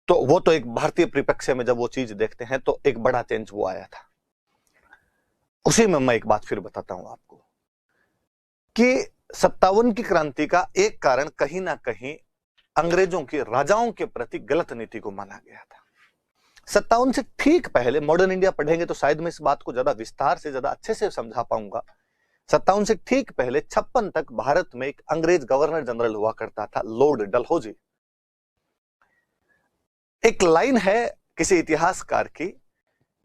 तो वो तो एक भारतीय परिप्रेक्ष्य में जब वो चीज देखते हैं तो एक बड़ा चेंज वो आया था। उसी में मैं एक बात फिर बताता हूं आपको कि 57 की क्रांति का एक कारण कहीं ना कहीं अंग्रेजों की राजाओं के प्रति गलत नीति को माना गया था। 57 से ठीक पहले मॉडर्न इंडिया पढ़ेंगे तो शायद मैं इस बात को ज्यादा विस्तार से, ज्यादा अच्छे से समझा पाऊंगा। 57 से ठीक पहले 56 तक भारत में एक अंग्रेज गवर्नर जनरल हुआ करता था, लॉर्ड डलहौजी। एक लाइन है किसी इतिहासकार की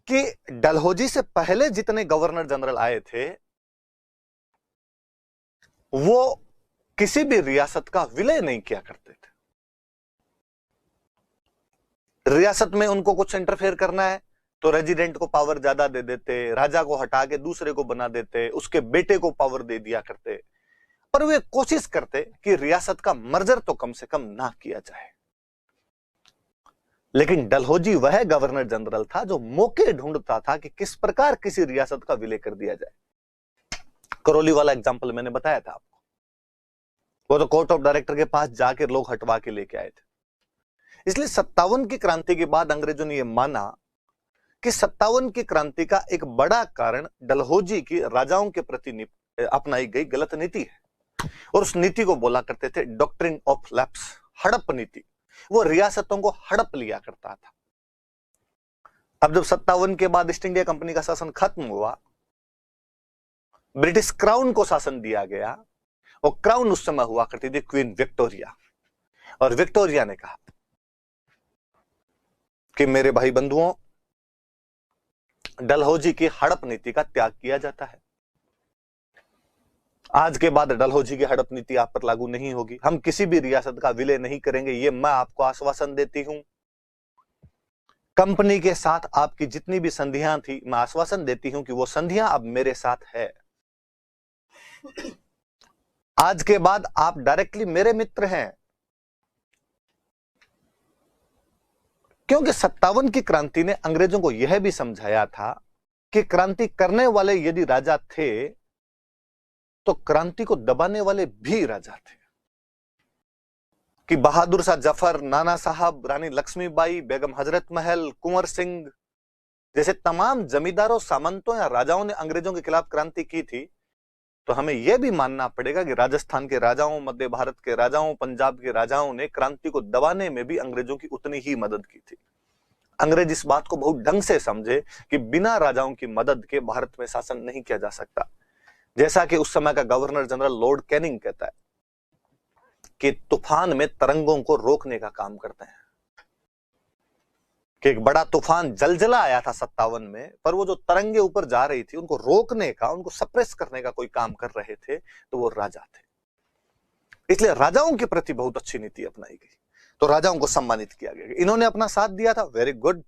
कि डलहौजी से पहले जितने गवर्नर जनरल आए थे वो किसी भी रियासत का विलय नहीं किया करते थे। रियासत में उनको कुछ इंटरफेयर करना है तो रेजिडेंट को पावर ज्यादा दे देते, राजा को हटा के दूसरे को बना देते, उसके बेटे को पावर दे दिया करते, पर वे कोशिश करते कि रियासत का मर्जर तो कम से कम ना किया जाए। लेकिन डलहौजी वह गवर्नर जनरल था जो मौके ढूंढता था कि किस प्रकार किसी रियासत का विलय कर दिया जाए। करौली वाला एग्जाम्पल मैंने बताया था आपको, वो तो कोर्ट ऑफ डायरेक्टर के पास जाकर लोग हटवा के लेके आए थे। इसलिए 57 की क्रांति के बाद अंग्रेजों ने यह माना कि 57 की क्रांति का एक बड़ा कारण डलहौजी की राजाओं के प्रति अपनाई गई गलत नीति है, और उस नीति को बोला करते थे डॉक्ट्रिन ऑफ लैप्स, हड़प नीति। वो रियासतों को हड़प लिया करता था। अब जब 57 के बाद ईस्ट इंडिया कंपनी का शासन खत्म हुआ, ब्रिटिश क्राउन को शासन दिया गया, और क्राउन उस समय हुआ करती थी क्वीन विक्टोरिया। और विक्टोरिया ने कहा कि मेरे भाई बंधुओं, डलहौजी की हड़प नीति का त्याग किया जाता है। आज के बाद डलहौजी की हड़प नीति आप पर लागू नहीं होगी। हम किसी भी रियासत का विलय नहीं करेंगे, ये मैं आपको आश्वासन देती हूं। कंपनी के साथ आपकी जितनी भी संधियां थी, मैं आश्वासन देती हूं कि वो संधियां अब मेरे साथ है। आज के बाद आप डायरेक्टली मेरे मित्र हैं। क्योंकि 57 की क्रांति ने अंग्रेजों को यह भी समझाया था कि क्रांति करने वाले यदि राजा थे तो क्रांति को दबाने वाले भी राजा थे। कि बहादुर शाह जफर, नाना साहब, रानी लक्ष्मीबाई, बेगम हजरत महल, कुंवर सिंह जैसे तमाम जमींदारों, सामंतों या राजाओं ने अंग्रेजों के खिलाफ क्रांति की थी, तो हमें यह भी मानना पड़ेगा कि राजस्थान के राजाओं, मध्य भारत के राजाओं, पंजाब के राजाओं ने क्रांति को दबाने में भी अंग्रेजों की उतनी ही मदद की थी। अंग्रेज इस बात को बहुत ढंग से समझे कि बिना राजाओं की मदद के भारत में शासन नहीं किया जा सकता। जैसा कि उस समय का गवर्नर जनरल लॉर्ड कैनिंग कहता है कि तूफान में तरंगों को रोकने का काम करते हैं। कि एक बड़ा तूफान जलजला आया था 57 में, पर वो जो तरंगे ऊपर जा रही थी उनको रोकने का, उनको सप्रेस करने का कोई काम कर रहे थे, तो वो राजा थे। इसलिए राजाओं के प्रति बहुत अच्छी नीति अपनाई गई, तो राजाओं को सम्मानित किया गया। इन्होंने अपना साथ दिया था, वेरी गुड,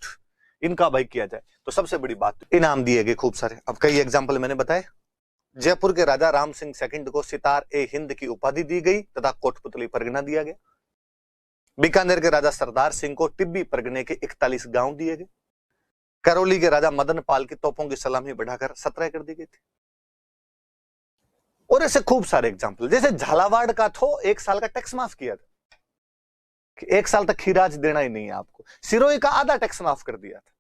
इनका भाई किया जाए। तो सबसे बड़ी बात, इनाम दिए गए खूब सारे। अब कई एग्जाम्पल मैंने बताए। जयपुर के राजा राम सिंह सेकंड को सितार ए हिंद की उपाधि दी गई तथा कोटपुतली परगना दिया गया। बीकानेर के राजा सरदार सिंह को टिब्बी परगने के 41 गांव दिए गए। करौली के राजा मदन पाल की तोपों की सलामी बढ़ाकर 17 कर दी गई थी। और ऐसे खूब सारे एग्जाम्पल। जैसे झालावाड़ का तो 1 साल का टैक्स माफ किया था कि 1 साल तक खीराज देना ही नहीं है आपको। सिरोही का आधा टैक्स माफ कर दिया था,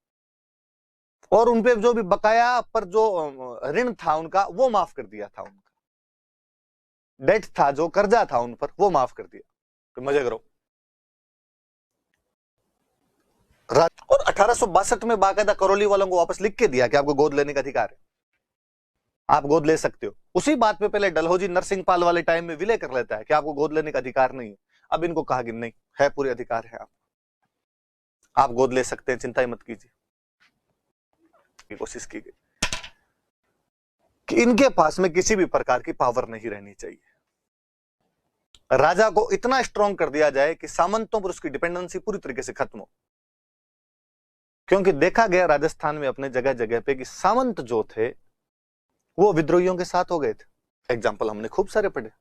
और उनपे जो भी बकाया पर जो ऋण था उनका वो माफ कर दिया था। उनका डेट था, जो कर्जा था उन पर, वो माफ कर दिया। तो मजे करो। और 1862 में बाकायदा करौली वालों को वापस लिख के दिया कि आपको गोद लेने का अधिकार है, आप गोद ले सकते हो। उसी बात पे पहले डलहौजी नरसिंह पाल वाले टाइम में विलय कर लेता है कि आपको गोद लेने का अधिकार नहीं है। अब इनको कहा कि नहीं है, पूरे अधिकार है, आप गोद ले सकते हैं, चिंता ही मत कीजिए। कोशिश की गई कि इनके पास में किसी भी प्रकार की पावर नहीं रहनी चाहिए। राजा को इतना स्ट्रॉन्ग कर दिया जाए कि सामंतों पर उसकी डिपेंडेंसी पूरी तरीके से खत्म हो। क्योंकि देखा गया राजस्थान में अपने जगह जगह पे कि सामंत जो थे वो विद्रोहियों के साथ हो गए थे। एग्जाम्पल हमने खूब सारे पढ़े।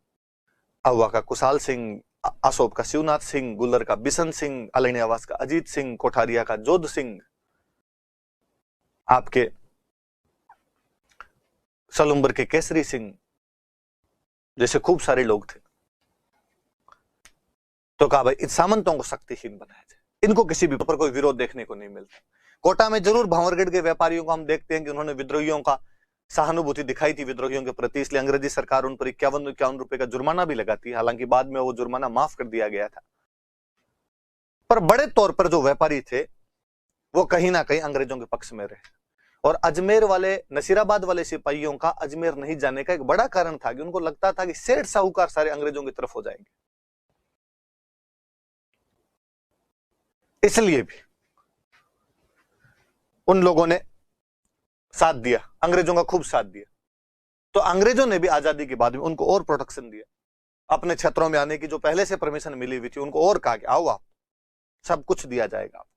अहुआ का कुशाल सिंह, असोप का शिवनाथ सिंह, गुल्लर का बिशन सिंह, अलैनियावास का अजीत सिंह, कोठारिया का जोध सिंह, आपके सलुम्बर के केसरी सिंह जैसे खूब सारे लोग थे। तो कहा भाई इन सामंतों को शक्तिहीन बनाया जाए, इनको किसी भी पर कोई विरोध देखने को नहीं मिलता। कोटा में जरूर भांवरगढ़ के व्यापारियों को हम देखते हैं कि उन्होंने विद्रोहियों का सहानुभूति दिखाई थी विद्रोहियों के प्रति, इसलिए अंग्रेजी सरकार उन पर 51 रुपए का जुर्माना भी लगाती है, हालांकि बाद में वो जुर्माना माफ कर दिया गया था। पर बड़े तौर पर जो व्यापारी थे वो कहीं ना कहीं अंग्रेजों के पक्ष में रहे, और अजमेर वाले, नसीराबाद वाले सिपाहियों का अजमेर नहीं जाने का एक बड़ा कारण था कि उनको लगता था कि सेठ साहूकार सारे अंग्रेजों की तरफ हो जाएंगे। इसलिए भी उन लोगों ने साथ दिया, अंग्रेजों का खूब साथ दिया। तो अंग्रेजों ने भी आजादी के बाद में उनको और प्रोटेक्शन दिया, अपने क्षेत्रों में आने की जो पहले से परमिशन मिली हुई थी उनको और कहा कि आओ आप, सब कुछ दिया जाएगा आपको।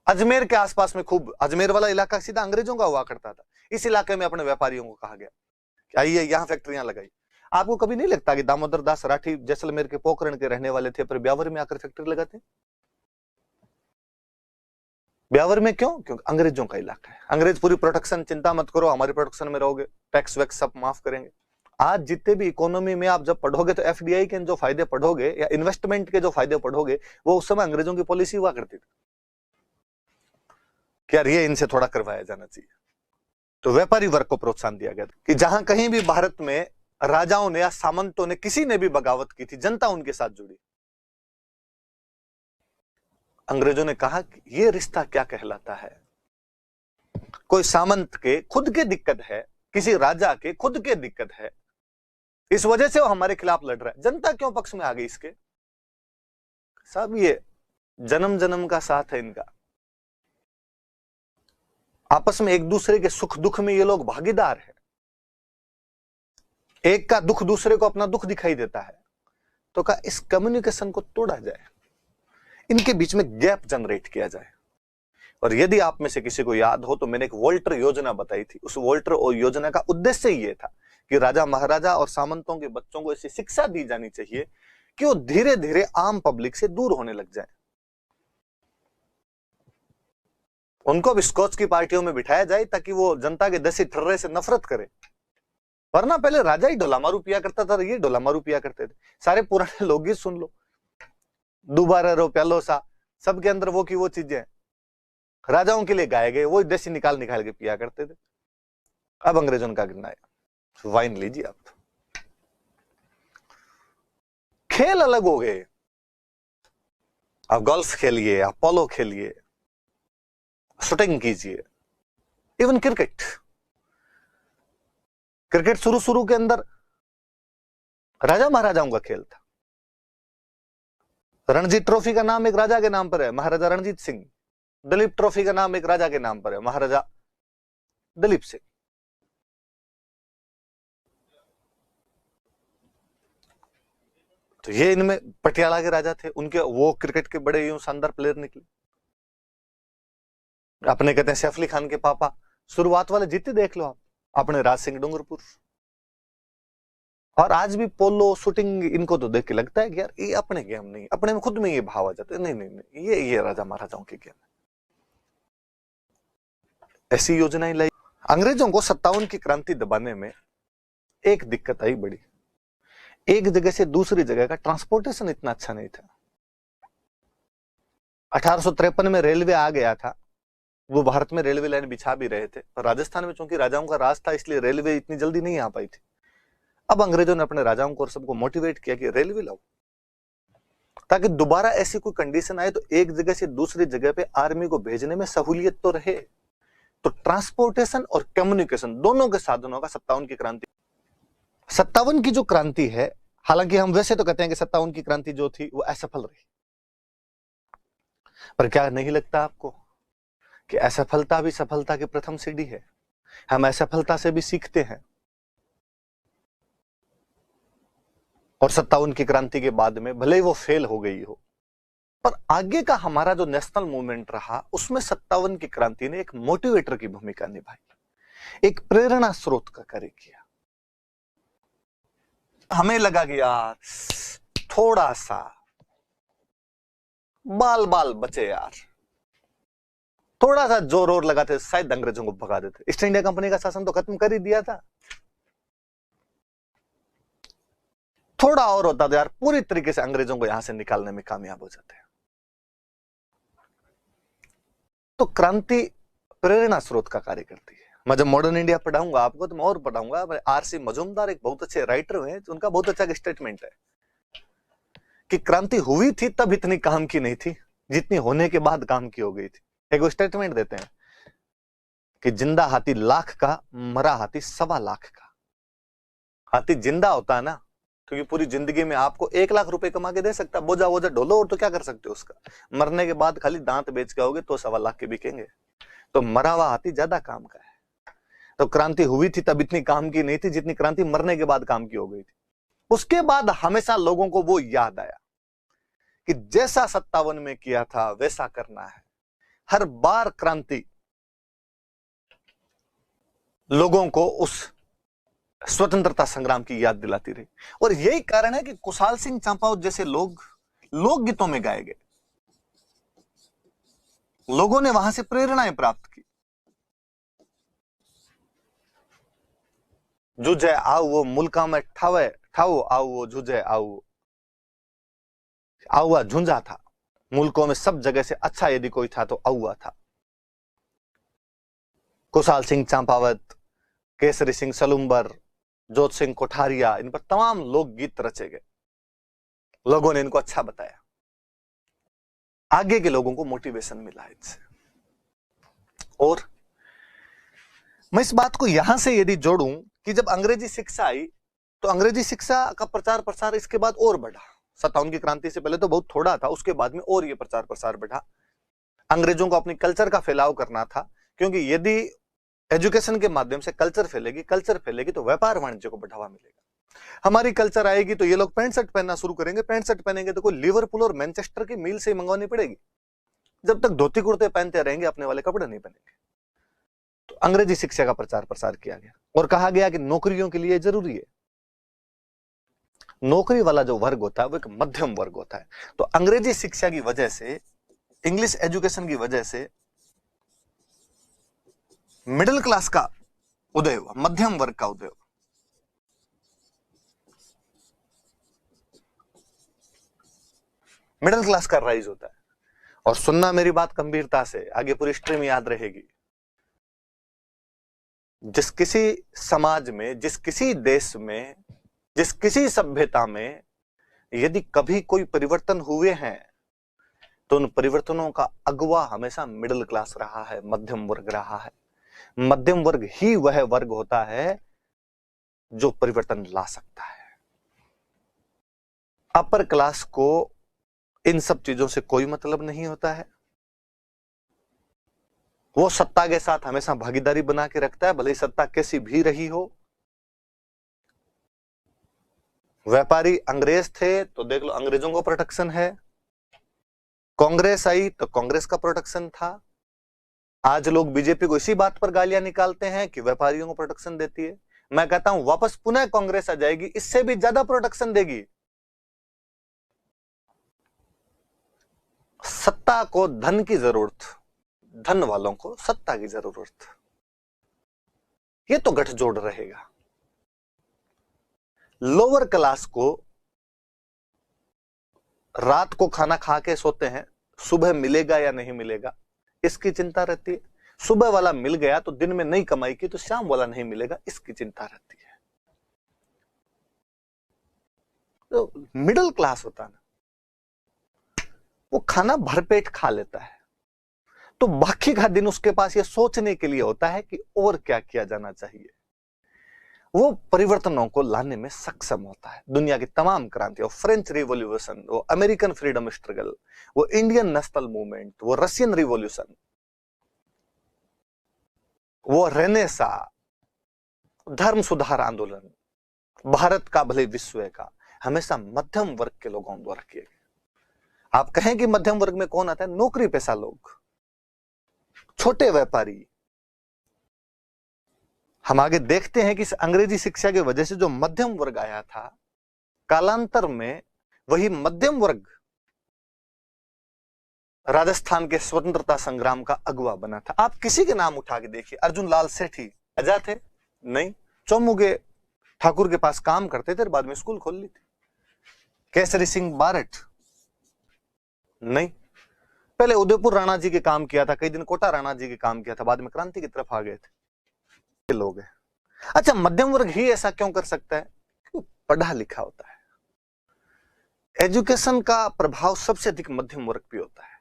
अजमेर के आसपास में खूब, अजमेर वाला इलाका सीधा अंग्रेजों का हुआ करता था, इस इलाके में अपने व्यापारियों को कहा गया कि आइए यहां फैक्ट्रियां लगाई। आपको कभी नहीं लगता कि दामोदर दास राठी जैसलमेर के पोखरण के रहने वाले थे पर ब्यावर में आकर फैक्ट्री लगाते? ब्यावर में क्यों? क्योंकि अंग्रेजों का इलाका है, अंग्रेज पूरी प्रोटेक्शन, चिंता मत करो हमारी प्रोटेक्शन में रहोगे, टैक्स वैक्स सब माफ करेंगे। आज जितने भी इकोनॉमी में आप जब पढ़ोगे तो एफडीआई के जो फायदे पढ़ोगे या इन्वेस्टमेंट के जो फायदे पढ़ोगे वो उस समय अंग्रेजों की पॉलिसी हुआ करती थी कि यार ये इनसे थोड़ा करवाया जाना चाहिए। तो व्यापारी वर्ग को प्रोत्साहन दिया गया कि जहां कहीं भी भारत में राजाओं ने या सामंतों ने किसी ने भी बगावत की थी, जनता उनके साथ जुड़ी। अंग्रेजों ने कहा कि ये रिश्ता क्या कहलाता है, कोई सामंत के खुद के दिक्कत है, किसी राजा के खुद के दिक्कत है, इस वजह से वो हमारे खिलाफ लड़ रहा है, जनता क्यों पक्ष में आ गई इसके? सब ये जन्म जन्म का साथ है इनका, आपस में एक दूसरे के सुख दुख में ये लोग भागीदार है, एक का दुख दूसरे को अपना दुख दिखाई देता है। तो कहा इस कम्युनिकेशन को तोड़ा जाए, इनके बीच में गैप जनरेट किया जाए। और यदि आप में से किसी को याद हो तो मैंने एक वोल्टर योजना बताई थी, उस वोल्टर योजना का उद्देश्य ये था कि राजा महाराजा और सामंतों के बच्चों को ऐसी शिक्षा दी जानी चाहिए कि वो धीरे धीरे आम पब्लिक से दूर होने लग जाए, उनको अब स्कॉच की पार्टियों में बिठाया जाए ताकि वो जनता के दसी ठर्रे से नफरत करे। वरना पहले राजा ही ढोला मारू पिया करता था, ये ढोला मारू पिया करते थे। सारे पुराने लोकगीत सुन लो, दोबारा रो प्यालो सा, सबके अंदर वो की वो चीजें राजाओं के लिए गाए गए, वो देसी निकाल निकाल के पिया करते थे। अब अंग्रेजों का गिरना है, वाइन लीजिए आप, खेल अलग हो गए, आप गोल्फ खेलिए, आप पोलो खेलिए, शूटिंग कीजिए, इवन क्रिकेट। क्रिकेट शुरू शुरू के अंदर राजा महाराजाओं का खेल था। रणजी ट्रॉफी का नाम एक राजा के नाम पर है, महाराजा रणजीत सिंह। दलीप ट्रॉफी का नाम एक राजा के नाम पर है, महाराजा दलीप सिंह। तो ये इनमें पटियाला के राजा थे, उनके वो क्रिकेट के बड़े यूं शानदार प्लेयर निकले। अपने कहते हैं सैफ अली खान के पापा शुरुआत वाले जीते देख लो आप, अपने राज सिंह डूंगरपुर। और आज भी पोलो शूटिंग इनको तो देख के लगता है कि यार ये अपने गेम नहीं, अपने में खुद में ये भाव आ जाता है, नहीं नहीं नहीं ये राजा महाराजाओं के गेम है। ऐसी योजनाएं लाई। अंग्रेजों को 57 की क्रांति दबाने में एक दिक्कत आई बड़ी, एक जगह से दूसरी जगह का ट्रांसपोर्टेशन इतना अच्छा नहीं था। 1853 में रेलवे आ गया था, वो भारत में रेलवे लाइन बिछा भी रहे थे, पर राजस्थान में चूंकि राजाओं का राज था इसलिए रेलवे इतनी जल्दी नहीं आ पाई थी। अब अंग्रेजों ने अपने राजाओं को और सबको मोटिवेट किया कि रेलवे लाओ, ताकि दोबारा ऐसी कोई कंडीशन आए तो एक जगह से दूसरी जगह पे आर्मी को भेजने में सहूलियत तो रहे। तो ट्रांसपोर्टेशन और कम्युनिकेशन दोनों के साधनों का 57 की क्रांति। 57 की जो क्रांति है, हालांकि हम वैसे तो कहते हैं कि 57 की क्रांति जो थी वो असफल रही, पर क्या नहीं लगता आपको कि असफलता भी सफलता की प्रथम सीढ़ी है? हम असफलता से भी सीखते हैं। और 57 की क्रांति के बाद में भले ही वो फेल हो गई हो, पर आगे का हमारा जो नेशनल मूवमेंट रहा उसमें 57 की क्रांति ने एक मोटिवेटर की भूमिका निभाई, एक प्रेरणा स्रोत का कार्य किया। हमें लगा कि यार थोड़ा सा बाल बाल बचे यार, थोड़ा सा जोर और लगाते शायद अंग्रेजों को भगा देते। ईस्ट इंडिया कंपनी का शासन तो खत्म कर ही दिया था, थोड़ा और होता तो यार पूरी तरीके से अंग्रेजों को यहां से निकालने में कामयाब हो जाते हैं। तो क्रांति प्रेरणा स्रोत का कार्य करती है। मैं जब मॉडर्न इंडिया पढ़ाऊंगा आपको तो मैं और पढ़ाऊंगा। आर.सी. मजूमदार एक बहुत अच्छे राइटर हैं, उनका बहुत अच्छा स्टेटमेंट है कि क्रांति हुई थी तब इतनी काम की नहीं थी जितनी होने के बाद काम की हो गई थी। एक स्टेटमेंट देते हैं कि जिंदा हाथी लाख का, मरा हाथी 1.25 लाख का। हाथी जिंदा होता है ना, क्योंकि पूरी जिंदगी में आपको 1 लाख रुपए कमा के दे सकता है, बोझा बोझा ढोलो और तो क्या कर सकते हो उसका। मरने के बाद खाली दांत बेच के आओगे तो 1.25 लाख के बिकेंगे। तो मरा हुआ हाथी ज्यादा काम का है। तो क्रांति हुई थी तब इतनी काम की नहीं थी जितनी क्रांति मरने के बाद काम की हो गई थी। उसके बाद हमेशा लोगों को वो याद आया कि जैसा 57 में किया था वैसा करना है। हर बार क्रांति लोगों को उस स्वतंत्रता संग्राम की याद दिलाती रही। और यही कारण है कि कुशाल सिंह चंपावत जैसे लोग लोकगीतों में गाए गए। लोगों ने वहां से प्रेरणाएं प्राप्त की। जुझे आओ वो मुल्का में ठावे ठाओ आओ वो जुझे आओ। आउआ झुंझा था, मुल्कों में सब जगह से अच्छा यदि कोई था तो आउआ था। कुशाल सिंह चंपावत, केसरी सिंह सलुंबर, जोत सिंह कोठारिया, इन पर तमाम लोकगीत रचे गए। लोगों ने इनको अच्छा बताया, आगे के लोगों को मोटिवेशन मिला इससे। और मैं इस बात को यहां से यदि जोड़ूं कि जब अंग्रेजी शिक्षा आई तो अंग्रेजी शिक्षा का प्रचार प्रसार इसके बाद और बढ़ा। 57 की क्रांति से पहले तो बहुत थोड़ा था, उसके बाद में और ये प्रचार प्रसार बढ़ा। अंग्रेजों को अपनी कल्चर का फैलाव करना था, क्योंकि यदि एजुकेशन के माध्यम से कल्चर फैलेगी तो व्यापार वाणिज्य को बढ़ावा मिलेगा। हमारी कल्चर आएगी तो ये लोग पैंट शर्ट पहनना शुरू करेंगे। पैंट शर्ट पहनेंगे तो कोई लिवरपूल और मैनचेस्टर की मील से मंगवानी पड़ेगी। जब तक धोती कुर्ते पहनते रहेंगे अपने वाले कपड़े नहीं पहनेंगे। तो अंग्रेजी शिक्षा का प्रचार प्रसार किया गया और कहा गया कि नौकरियों के लिए जरूरी है। नौकरी वाला जो वर्ग होता है वो एक मध्यम वर्ग होता है। तो अंग्रेजी शिक्षा की वजह से, इंग्लिश एजुकेशन की वजह से मिडिल क्लास का उदय हुआ, मध्यम वर्ग का उदय हुआ। मिडिल क्लास का राइज होता है। और सुनना मेरी बात गंभीरता से, आगे पूरी स्ट्रीम याद रहेगी। जिस किसी समाज में, जिस किसी देश में, जिस किसी सभ्यता में यदि कभी कोई परिवर्तन हुए हैं तो उन परिवर्तनों का अगुवा हमेशा मिडिल क्लास रहा है, मध्यम वर्ग रहा है। मध्यम वर्ग ही वह वर्ग होता है जो परिवर्तन ला सकता है। अपर क्लास को इन सब चीजों से कोई मतलब नहीं होता है। वो सत्ता के साथ हमेशा भागीदारी बना के रखता है, भले ही सत्ता कैसी भी रही हो। व्यापारी अंग्रेज थे तो देख लो अंग्रेजों को प्रोटेक्शन है। कांग्रेस आई तो कांग्रेस का प्रोटेक्शन था। आज लोग बीजेपी को इसी बात पर गालियां निकालते हैं कि व्यापारियों को प्रोटेक्शन देती है। मैं कहता हूं वापस पुनः कांग्रेस आ जाएगी, इससे भी ज्यादा प्रोटेक्शन देगी। सत्ता को धन की जरूरत, धन वालों को सत्ता की जरूरत, ये तो गठजोड़ रहेगा। लोअर क्लास को रात को खाना खा के सोते हैं, सुबह मिलेगा या नहीं मिलेगा इसकी चिंता रहती है। सुबह वाला मिल गया तो दिन में नहीं कमाई की तो शाम वाला नहीं मिलेगा, इसकी चिंता रहती है। तो मिडिल क्लास होता ना, वो खाना भरपेट खा लेता है, तो बाकी का दिन उसके पास ये सोचने के लिए होता है कि और क्या किया जाना चाहिए। वो परिवर्तनों को लाने में सक्षम होता है। दुनिया की तमाम क्रांतियों, फ्रेंच रिवॉल्यूशन, वो अमेरिकन फ्रीडम स्ट्रगल, वो इंडियन नेशनल मूवमेंट, वो रशियन रिवॉल्यूशन, वो रेनेसा, धर्म सुधार आंदोलन, भारत का भले विश्व का, हमेशा मध्यम वर्ग के लोगों द्वारा किए गए। आप कहें कि मध्यम वर्ग में कौन आता है? नौकरी पेशा लोग, छोटे व्यापारी। हम आगे देखते हैं कि इस अंग्रेजी शिक्षा की वजह से जो मध्यम वर्ग आया था, कालांतर में वही मध्यम वर्ग राजस्थान के स्वतंत्रता संग्राम का अगुवा बना था। आप किसी के नाम उठा के देखिए, अर्जुन लाल सेठी राजा थे? नहीं। चौमुगे ठाकुर के पास काम करते थे, बाद में स्कूल खोल ली थी। केसरी सिंह बारठ? नहीं। पहले उदयपुर राणा जी के काम किया था, कई दिन कोटा राणा जी के काम किया था, बाद में क्रांति की तरफ आ गए थे लोग। अच्छा, मध्यम वर्ग ही ऐसा क्यों कर सकता है? पढ़ा लिखा होता है। एजुकेशन का प्रभाव सबसे अधिक मध्यम वर्ग पे होता है,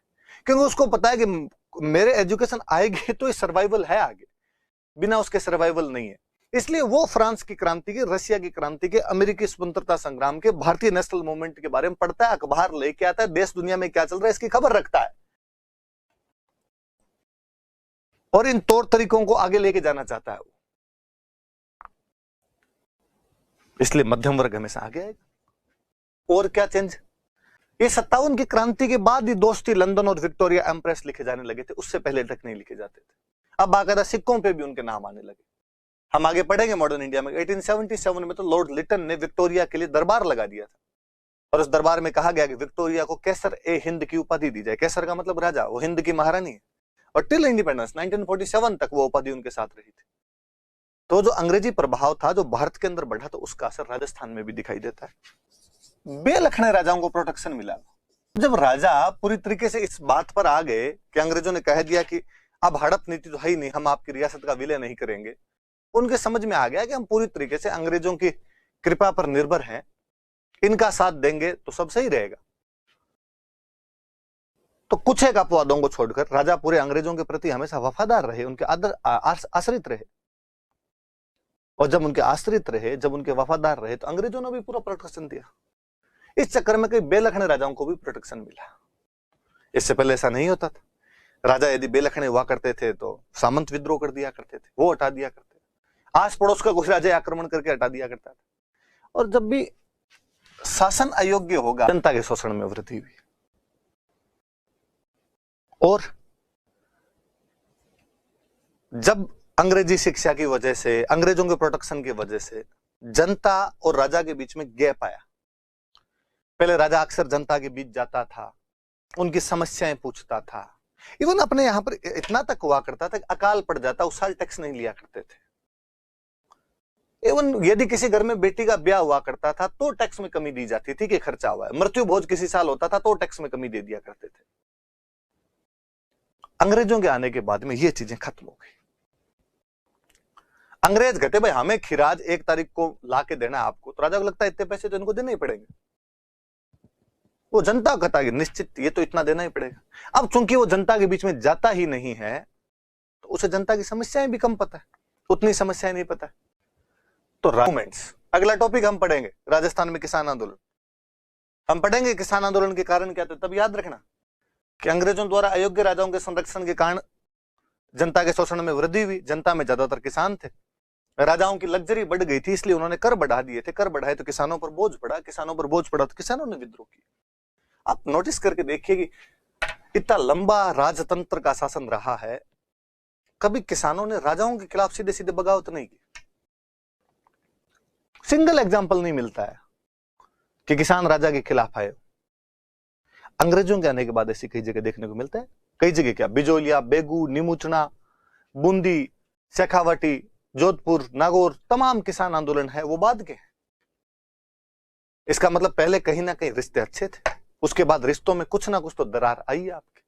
क्योंकि उसको पता है कि मेरे एजुकेशन आएगी तो ये सर्वाइवल है, आगे बिना उसके सर्वाइवल नहीं है। इसलिए वो फ्रांस की क्रांति के, रशिया की क्रांति के, अमेरिकी स्वतंत्रता संग्राम के, भारतीय नेशनल मूवमेंट के बारे में पढ़ता है, अखबार लेके आता है, देश दुनिया में क्या चल रहा है इसकी खबर रखता है, और इन तौर तरीकों को आगे लेके जाना चाहता है वो। इसलिए मध्यम वर्ग हमेशा आगे आएगा। और क्या चेंज? ये 57 की क्रांति के बाद ही दोस्ती लंदन और विक्टोरिया एम्प्रेस लिखे जाने लगे थे, उससे पहले तक नहीं लिखे जाते थे। अब बाकायदा सिक्कों पे भी उनके नाम आने लगे। हम आगे पढ़ेंगे मॉडर्न इंडिया में। 1877 में तो लॉर्ड लिटन ने विक्टोरिया के लिए दरबार लगा दिया था, और उस दरबार में कहा गया कि विक्टोरिया को कैसर ए हिंद की उपाधि दी जाए। कैसर का मतलब राजा, वो हिंद की महारानी है, और टिल इंडिपेंडेंस 1947 तक वो उपाधि उनके साथ रही थी। तो जो अंग्रेजी प्रभाव था जो भारत के अंदर बढ़ा, तो उसका असर राजस्थान में भी दिखाई देता है। बेलखने राजाओं को प्रोटेक्शन मिला। जब राजा पूरी तरीके से इस बात पर आ गए कि अंग्रेजों ने कह दिया कि अब हड़प नीति तो है ही नहीं, हम आपकी रियासत का विलय नहीं करेंगे, उनके समझ में आ गया कि हम पूरी तरीके से अंग्रेजों की कृपा पर निर्भर हैं, इनका साथ देंगे तो सब सही रहेगा। तो कुछ एक अपवादों को छोड़कर राजा पूरे अंग्रेजों के प्रति हमेशा वफादार रहे, उनके आश्रित रहे। और जब उनके आश्रित रहे, जब उनके वफादार रहे, तो अंग्रेजों ने भी पूरा प्रोटेक्शन दिया। इस चक्कर में कई बेलखने राजाओं को भी प्रोटेक्शन मिला। इससे पहले ऐसा नहीं होता था। राजा यदि बेलखने हुआ करते थे तो सामंत विद्रोह कर दिया करते थे, वो हटा दिया करते थे। आस पड़ोस का कोई राजा आक्रमण करके हटा दिया करता था। और जब भी शासन अयोग्य होगा, जनता के शोषण में वृद्धि हुई। और जब अंग्रेजी शिक्षा की वजह से, अंग्रेजों के प्रोटेक्शन की वजह से जनता और राजा के बीच में गैप आया। पहले राजा अक्सर जनता के बीच जाता था, उनकी समस्याएं पूछता था। इवन अपने यहां पर इतना तक हुआ करता था कि अकाल पड़ जाता उस साल टैक्स नहीं लिया करते थे। इवन यदि किसी घर में बेटी का ब्याह हुआ करता था तो टैक्स में कमी दी जाती थी कि खर्चा हुआ है। मृत्यु भोज किसी साल होता था तो टैक्स में कमी दे दिया करते थे। अंग्रेजों के आने के बाद में ये चीजें खत्म हो गई। अंग्रेज कहते भाई हमें खिराज 1 तारीख को ला के देना आपको, तो राजा को लगता है इतने पैसे तो इनको देने ही पड़ेंगे। वो जनता कहता है निश्चित ये तो इतना देना ही पड़ेगा। अब चूंकि वो जनता के बीच में जाता ही नहीं है, तो उसे जनता की समस्याएं भी कम पता है, उतनी समस्याएं नहीं पता है। तो मूवमेंट्स, अगला टॉपिक हम पढ़ेंगे राजस्थान में किसान आंदोलन। हम पढ़ेंगे किसान आंदोलन के कारण क्या थे। तब याद रखना कि अंग्रेजों द्वारा अयोग्य राजाओं के संरक्षण के कारण जनता के शोषण में वृद्धि हुई। जनता में ज्यादातर किसान थे। राजाओं की लग्जरी बढ़ गई थी, इसलिए उन्होंने कर बढ़ा दिए थे। कर बढ़ाए तो किसानों पर बोझ पड़ा, किसानों पर बोझ पड़ा तो किसानों ने विद्रोह किया। आप नोटिस करके देखिए कि इतना लंबा राजतंत्र का शासन रहा है, कभी किसानों ने राजाओं के खिलाफ सीधे सीधे बगावत नहीं की। सिंगल एग्जाम्पल नहीं मिलता है कि किसान राजा के खिलाफ आए। अंग्रेजों के आने के बाद ऐसी कई जगह देखने को मिलता है। कई जगह क्या, बिजोलिया, बेगू, नीमुचना, बूंदी, शेखावाटी, जोधपुर, नागौर, तमाम किसान आंदोलन है वो बाद के। इसका मतलब पहले कहीं ना कहीं रिश्ते अच्छे थे, उसके बाद रिश्तों में कुछ ना कुछ तो दरार आई है आपके।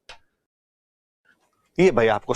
ये भाई आपको